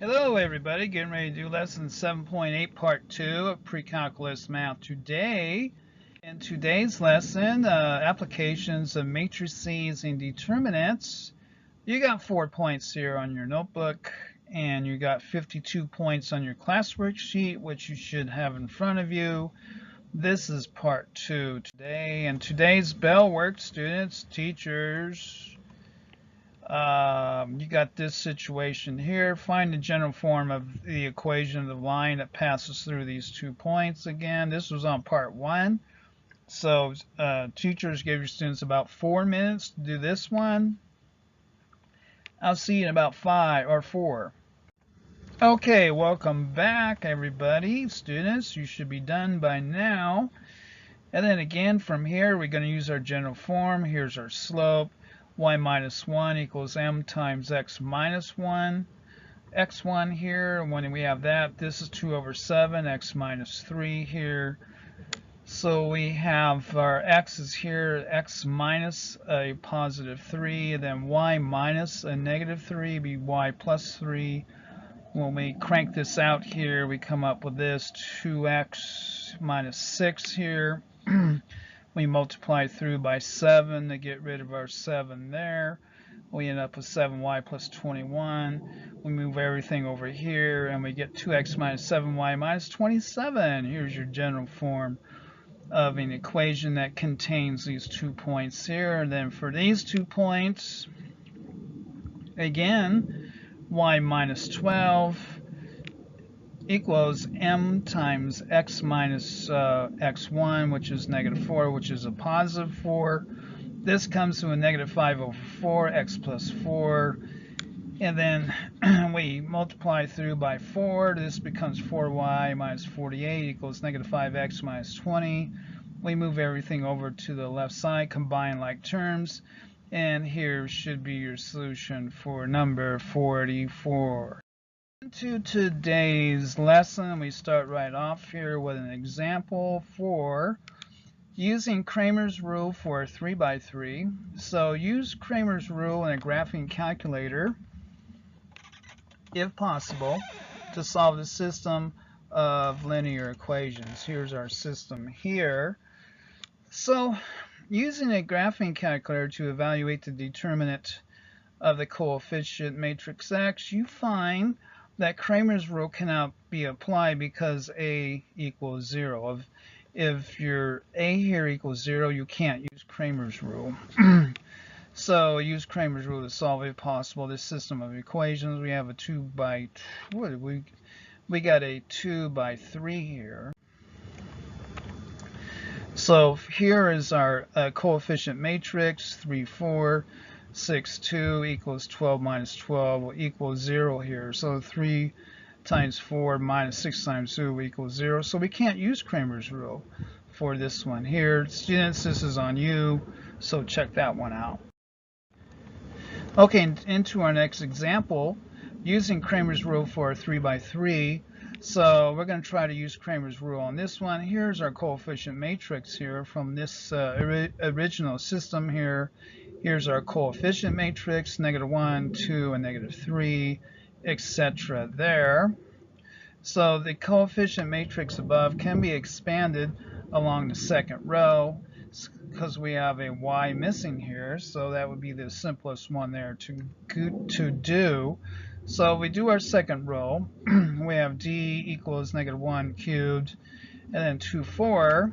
Hello everybody, getting ready to do lesson 7.8 part 2 of pre-calculus math today. In today's lesson, applications of matrices and determinants. You got 4 points here on your notebook and you got 52 points on your class worksheet, which you should have in front of you. This is part 2 today, and today's bell work, students, teachers. You got this situation here. Find the general form of the equation of the line that passes through these 2 points. Again, this was on part 1. So teachers gave your students about 4 minutes to do this one. I'll see you in about 5 or 4. Okay, welcome back everybody. Students, you should be done by now. And then again, from here, we're going to use our general form. Here's our slope. Y minus 1 equals m times x minus 1. x1 here, when we have that, this is 2 over 7, x minus 3 here. So we have our x's here, x minus a positive 3, and then y minus a negative 3, be y plus 3. When we crank this out here, we come up with this 2x minus 6 here. We multiply through by 7 to get rid of our 7 there. We end up with 7y plus 21. We move everything over here and we get 2x minus 7y minus 27. Here's your general form of an equation that contains these 2 points here. And then for these 2 points, again, y minus 12 equals m times x minus x1, which is negative 4, which is a positive 4. This comes to a negative 5 over 4, x plus 4. And then we multiply through by 4. This becomes 4y minus 48 equals negative 5x minus 20. We move everything over to the left side, combine like terms. And here should be your solution for number 44. To today's lesson, we start right off here with an example for using Cramer's rule for a 3x3. So use Cramer's rule in a graphing calculator, if possible, to solve the system of linear equations. Here's our system here. So using a graphing calculator to evaluate the determinant of the coefficient matrix X, you find that Cramer's rule cannot be applied because A equals 0. If your A here equals 0, you can't use Cramer's rule. So use Cramer's rule to solve, if possible, this system of equations. We have a 2 by, what did we got a 2 by 3 here. So here is our coefficient matrix, 3, 4. 6, 2 equals 12 minus 12 will equal 0 here. So 3 times 4 minus 6 times 2 equals 0. So we can't use Cramer's rule for this one here. Students, this is on you, so check that one out. Okay, into our next example, using Cramer's rule for a 3x3. So we're going to try to use Cramer's rule on this one. Here's our coefficient matrix here from this original system here. Here's our coefficient matrix, negative 1, 2, and negative 3, etc. there. So the coefficient matrix above can be expanded along the second row because we have a y missing here. So that would be the simplest one there to do. So we do our second row. We have d equals negative 1 cubed, and then 2, 4,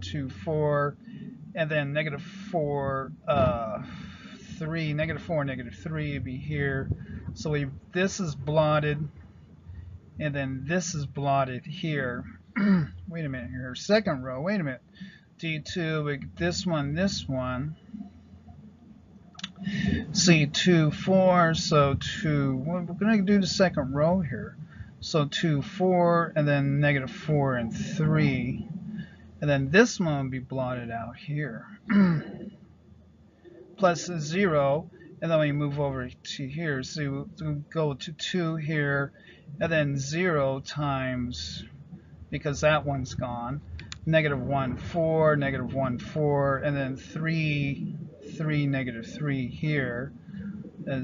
2, 4, and then negative 4, 3, negative 4, negative 3 would be here. So this is blotted, and then this is blotted here. Wait a minute here, second row, wait a minute. D2, this one, C2, 4, so 2, we're going to do the second row here. So 2, 4, and then negative 4 and 3. And then this one will be blotted out here. Plus 0, and then we move over to here. So we'll go to 2 here, and then 0 times, because that one's gone, negative 1, 4, negative 1, 4, and then 3, 3, negative 3 here.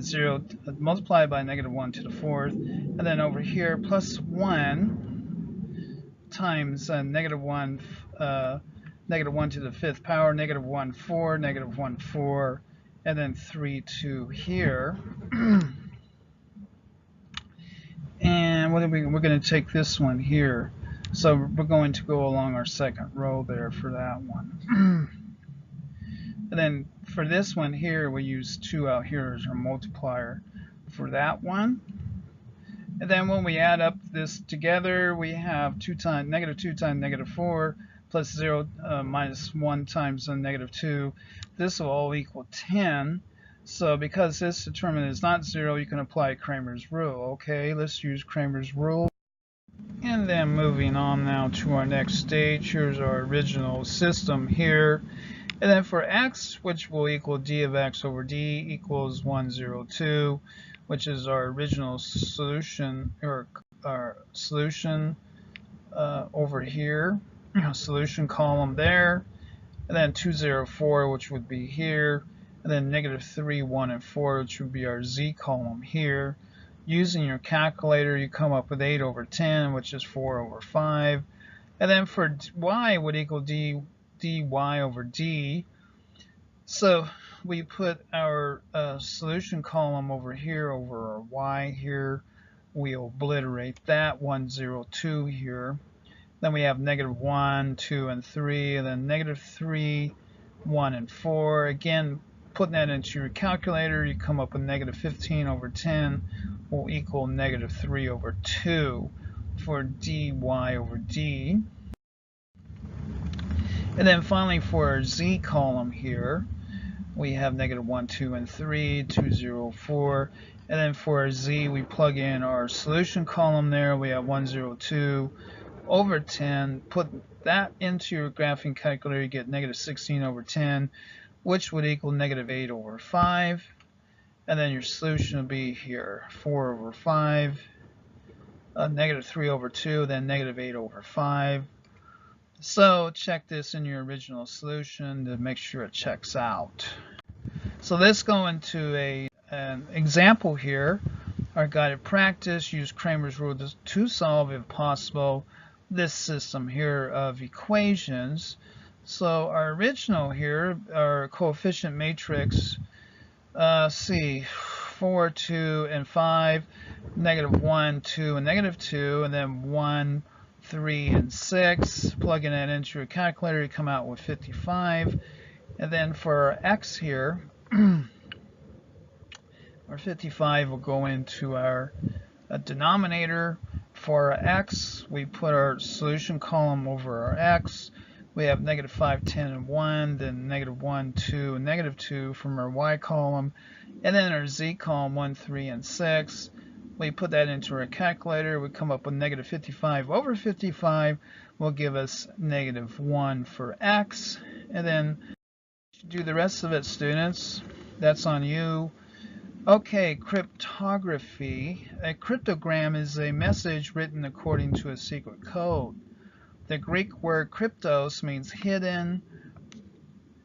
0 multiplied by -1 to the 4th, and then over here plus 1 times -1 -1 to the 5th power, -1 4, -1 4, and then 3 2 here. And what are we're going to take this one here. So we're going to go along our second row there for that one. And then for this one here, we use 2 out here as our multiplier for that one. And then when we add up this together, we have -2 times -4 plus 0 minus 1 times -2. This will all equal 10. So because this determinant is not 0, you can apply Cramer's rule. Okay, let's use Cramer's rule. And then moving on now to our next stage, here's our original system here. And then for x, which will equal d of x over d equals 102, which is our original solution, or our solution over here, solution column there, and then 204, which would be here, and then -3, 1, and 4, which would be our z column here. Using your calculator, you come up with 8 over 10, which is 4 over 5. And then for y would equal dy over d. So we put our solution column over here over our y here. We obliterate that 102 here. Then we have -1, 2, and 3, and then -3, 1, and 4. Again, putting that into your calculator, you come up with -15 over 10 will equal -3 over 2 for dy over d. And then finally for our z column here, we have -1, 2, and 3, 204. And then for our z, we plug in our solution column there. We have 102 over 10. Put that into your graphing calculator, you get -16 over 10, which would equal -8 over 5. And then your solution will be here, 4 over 5, -3 over 2, then -8 over 5. So check this in your original solution to make sure it checks out. So let's go into an example here. Our guided practice, use Cramer's rule to solve, if possible, this system here of equations. So our original here, our coefficient matrix, see 4, 2, and 5, -1, 2, and -2, and then 1, 3, and 6. Plugging that into your calculator, you come out with 55. And then for our x here, our 55 will go into our denominator. For our x, we put our solution column over our x. We have -5, 10, and 1, then -1, 2, and -2 from our y column. And then our z column, 1, 3, and 6. We put that into our calculator. We come up with -55 over 55 will give us -1 for x. And then do the rest of it, students. That's on you. Okay, cryptography. A cryptogram is a message written according to a secret code. The Greek word cryptos means hidden.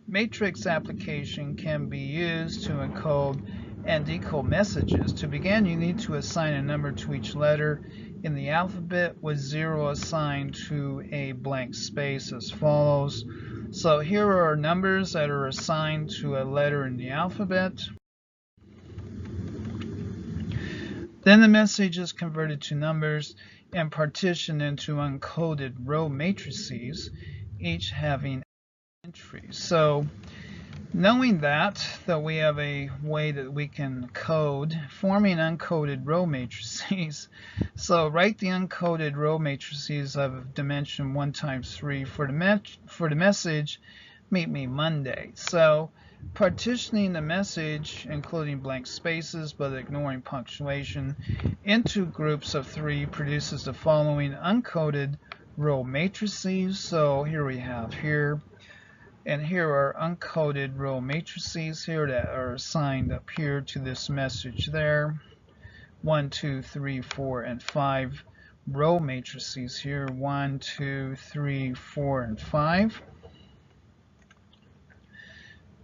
Matrix application can be used to encode and decode messages. To begin, you need to assign a number to each letter in the alphabet, with 0 assigned to a blank space as follows. So here are numbers that are assigned to a letter in the alphabet. Then the message is converted to numbers and partitioned into uncoded row matrices, each having entries. So knowing that we have a way that we can code, forming uncoded row matrices. So write the uncoded row matrices of dimension 1 times 3 for the message, meet me Monday. So partitioning the message, including blank spaces but ignoring punctuation, into groups of 3 produces the following uncoded row matrices. So here we have here. And here are uncoded row matrices here that are assigned up here to this message there. 1, 2, 3, 4, and 5 row matrices here. 1, 2, 3, 4, and 5.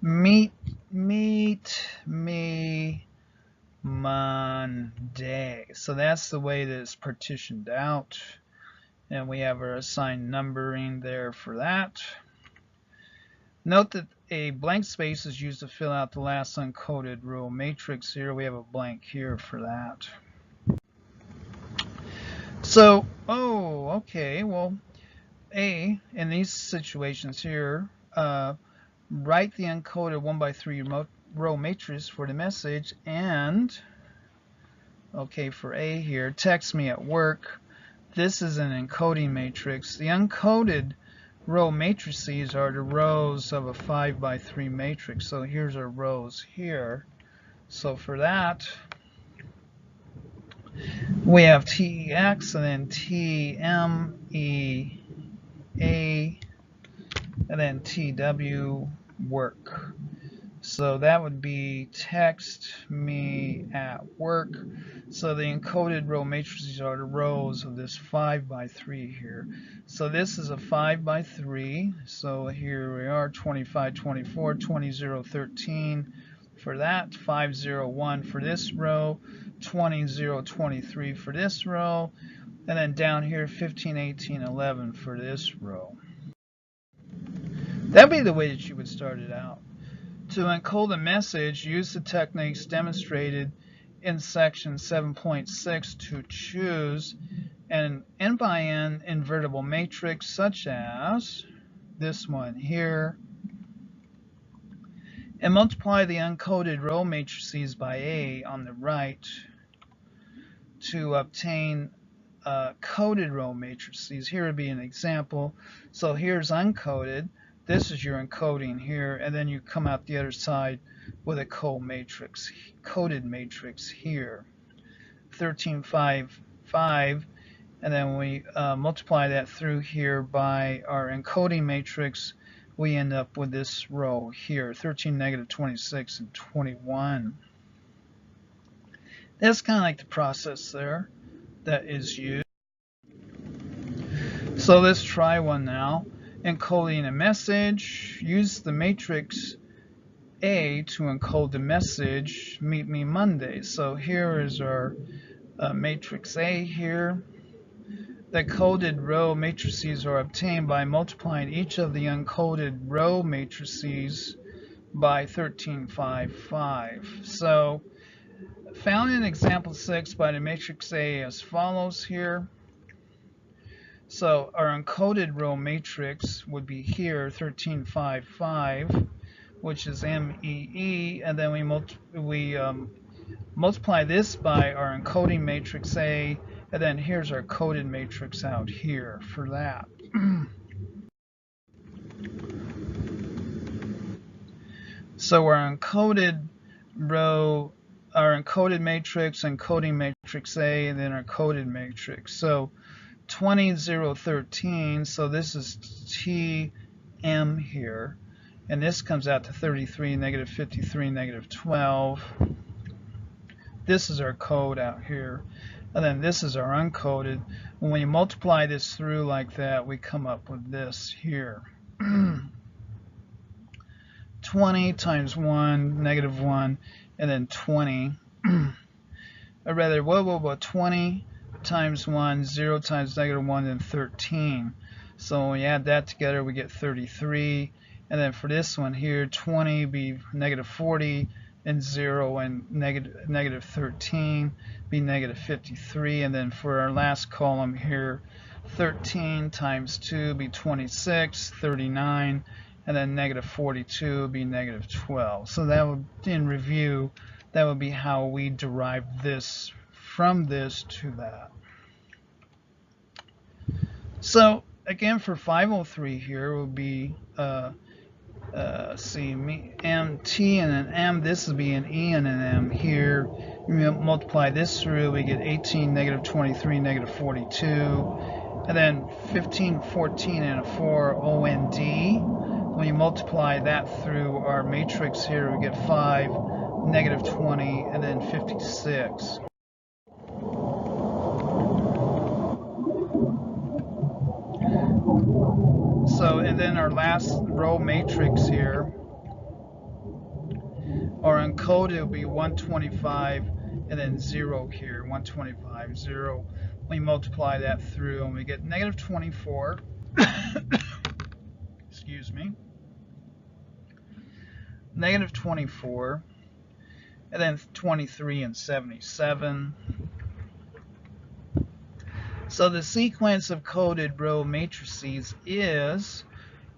Meet me Monday. So that's the way that it's partitioned out. And we have our assigned numbering there for that. Note that a blank space is used to fill out the last uncoded row matrix here. We have a blank here for that. So, okay, well, in these situations here, write the encoded 1x3 row matrix for the message, and, okay, for A here, text me at work. This is an encoding matrix. The uncoded row matrices are the rows of a 5x3 matrix. So here's our rows here. So for that, we have TEX and then TMEA and then TW work. So that would be text me at work. So the encoded row matrices are the rows of this 5x3 here. So this is a 5x3. So here we are, 25, 24, 20, 0, 13 for that, 5, 0, 1 for this row, 20, 0, 23 for this row, and then down here 15, 18, 11 for this row. That'd be the way that you would start it out. To encode a message, use the techniques demonstrated in section 7.6 to choose an n by n invertible matrix such as this one here, and multiply the uncoded row matrices by A on the right to obtain coded row matrices. Here would be an example. So here's uncoded. This is your encoding here, and then you come out the other side with a coded matrix here. 13, 5, 5, and then we multiply that through here by our encoding matrix. We end up with this row here, 13, negative 26, and 21. That's kind of like the process there that is used. So let's try one now. Encoding a message, use the matrix A to encode the message, meet me Monday. So here is our matrix A here. The coded row matrices are obtained by multiplying each of the uncoded row matrices by 13, 5, 5. So found in example 6 by the matrix A as follows here. So our encoded row matrix would be here, 13, 5, 5, which is MEE, and then we multiply this by our encoding matrix A, and then here's our coded matrix out here for that. So our encoded matrix, encoding matrix A, and then our coded matrix. So 20, 0, 13, so this is TM here, and this comes out to 33, negative 53, negative 12. This is our code out here, and then this is our uncoded. When we multiply this through like that, we come up with this here. 20 times 1, negative 1, and then 20. Or rather, 20 times 1, 0 times negative 1, and 13. So when we add that together, we get 33. And then for this one here, 20 be negative 40, and 0 and negative 13 be negative 53. And then for our last column here, 13 times 2 be 26, 39, and then negative 42 be negative 12. So that would, in review, that would be how we derive this from this to that. So again, for 503 here will be MT and an M. This will be an E and an M here. We multiply this through, we get 18, negative 23, negative 42, and then 15, 14, and a 4 OND. When you multiply that through our matrix here, we get 5, negative 20, and then 56. So, and then our last row matrix here, our encoded will be 125, and then 0 here, 125, 0. We multiply that through and we get negative 24. Excuse me. Negative 24, and then 23 and 77. So the sequence of coded row matrices is,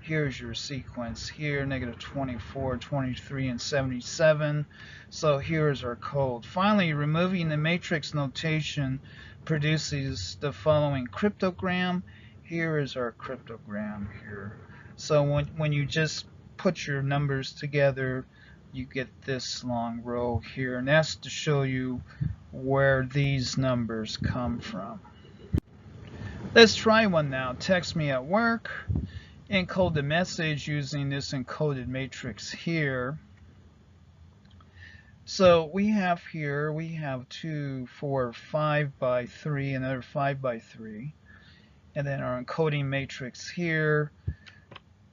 here's your sequence here, negative 24, 23, and 77. So here's our code. Finally, removing the matrix notation produces the following cryptogram. Here is our cryptogram here. So when you just put your numbers together, you get this long row here, and that's to show you where these numbers come from. Let's try one now. Text me at work. Encode the message using this encoded matrix here. So we have here, we have 2, 4, 5 by 3, another 5 by 3. And then our encoding matrix here.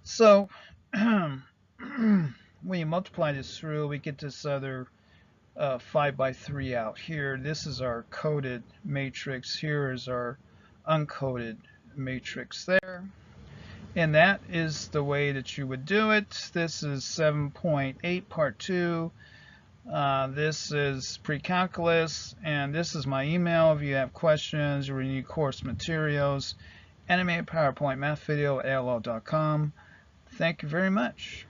So when you multiply this through, we get this other 5 by 3 out here. This is our coded matrix. Here is our uncoded matrix there. And that is the way that you would do it. This is 7.8 part 2. This is pre-calculus, and this is my email if you have questions or you need course materials. Animatedpowerpointmathvideo@AOL.com. Thank you very much.